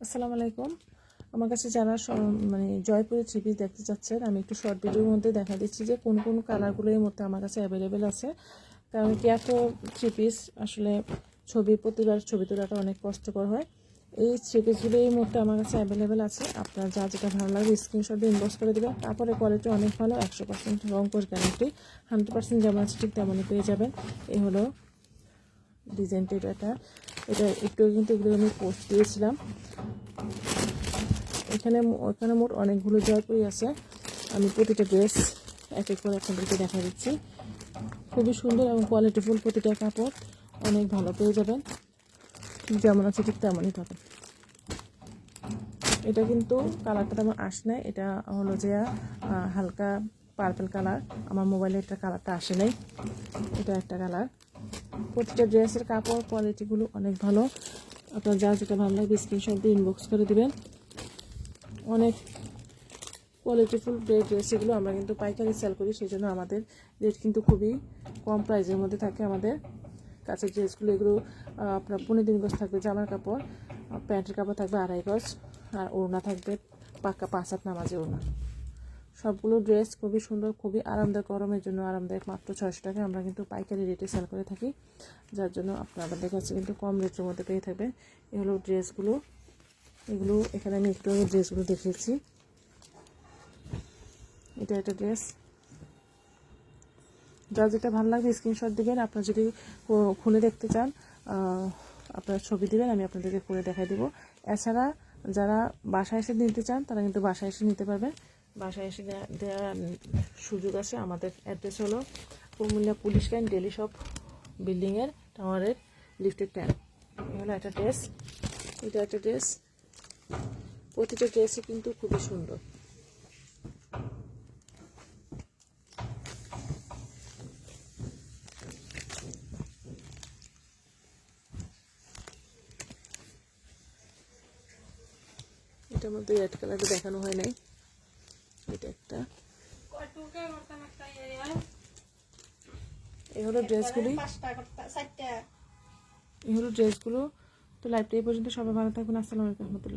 আসসালামু আলাইকুম। আমার কাছে যারা মানে জয়পুরের থ্রি পিস দেখতে চাচ্ছেন, আমি একটু শর্ট ভিডিওর মধ্যে দেখা দিচ্ছি যে কোন কোন কালারগুলো এর মধ্যে আমার কাছে অ্যাভেলেবেল আছে। কারণ কি এত থ্রি পিস আসলে প্রতিবার ছবি তোলাটা অনেক কষ্টকর হয়। এই থ্রি পিসগুলো এই মুহূর্তে আমার কাছে অ্যাভেলেবেল আছে। আপনার যা যেটা ভালো লাগবে স্ক্রিনশট দিয়ে ইনবক্স করে দেবেন। কাপড়ের কোয়ালিটি অনেক ভালো, 100% রং কোষ গ্যারান্টি, 100% যেমন আছে ঠিক তেমনই পেয়ে যাবেন। এই হলো ডিজাইনটা, এটা একটু কিন্তু এগুলো আমি পোস্ট দিয়েছিলাম। ওখানে মোট অনেকগুলো জয়পুরি আছে। আমি প্রতিটা ড্রেস এক এক করে আপনাদেরকে দেখা দিচ্ছি। খুবই সুন্দর এবং কোয়ালিটিফুল, প্রতিটা কাপড় অনেক ভালো পেয়ে যাবেন, যেমন আছে ঠিক তেমনই পাবেন। এটা কিন্তু কালারটা তেমন আসে নাই, এটা হলো যে হালকা পার্পল কালার। আমার মোবাইলে এটা কালারটা আসে নাই, এটা একটা কালার। প্রতিটা ড্রেসের কাপড় কোয়ালিটিগুলো অনেক ভালো। আপনার যা যেটা ভালো লাগবে স্ক্রিনশট দিয়ে ইনবক্স করে দেবেন। অনেক কোয়ালিটিফুল ড্রেস এগুলো আমরা কিন্তু পাইকারি সেল করি, সেই জন্য আমাদের রেট কিন্তু খুবই কম প্রাইসের মধ্যে থাকে। আমাদের কাছে ড্রেসগুলো এগুলো আপনার 15 গজ থাকবে জামার কাপড়, প্যান্টের কাপড় থাকবে 2.5 গজ, আর ওড়না থাকবে পাক্কা 5 হাত নামাজি ওড়না। সবগুলো ড্রেস খুবই সুন্দর, খুবই আরামদায়ক, গরমের জন্য আরামদায়ক। মাত্র 600 টাকায় আমরা কিন্তু পাইকারি রেটে সেল করে থাকি, যার জন্য আপনাদের কাছে কিন্তু কম রেটের মধ্যে পেয়ে থাকবে। এই হলো ড্রেসগুলো। এগুলো এখানে আমি একটু আগে ড্রেসগুলো দেখিয়েছি। এটা একটা ড্রেস, যা যেটা ভালো লাগবে স্ক্রিনশট দিবেন। আপনারা যদি খুলে দেখতে চান আপনারা ছবি দিবেন, আমি আপনাদেরকে খুলে দেখাই দেবো। এছাড়া যারা বাসায় এসে নিতে চান তারা কিন্তু বাসায় এসে নিতে পারবেন। বাসায় এসে দেওয়ার সুযোগ আছে। আমাদের অ্যাড্রেস হলো Comilla police line, daily shop বিল্ডিংয়ের টাওয়ারের লিফটের 10। এই হলো একটা ড্রেস, এটা একটা ড্রেস। প্রতিটা ড্রেসই কিন্তু খুবই সুন্দর। এটার মধ্যে রেড কালারটা দেখানো হয় নাই, এটা একটা। এই হলো ড্রেসগুলো। তো লাইভটা এই পর্যন্ত, সবাই ভালো থাকবেন। আসসালামু আলাইকুম রহমতুল্লাহ।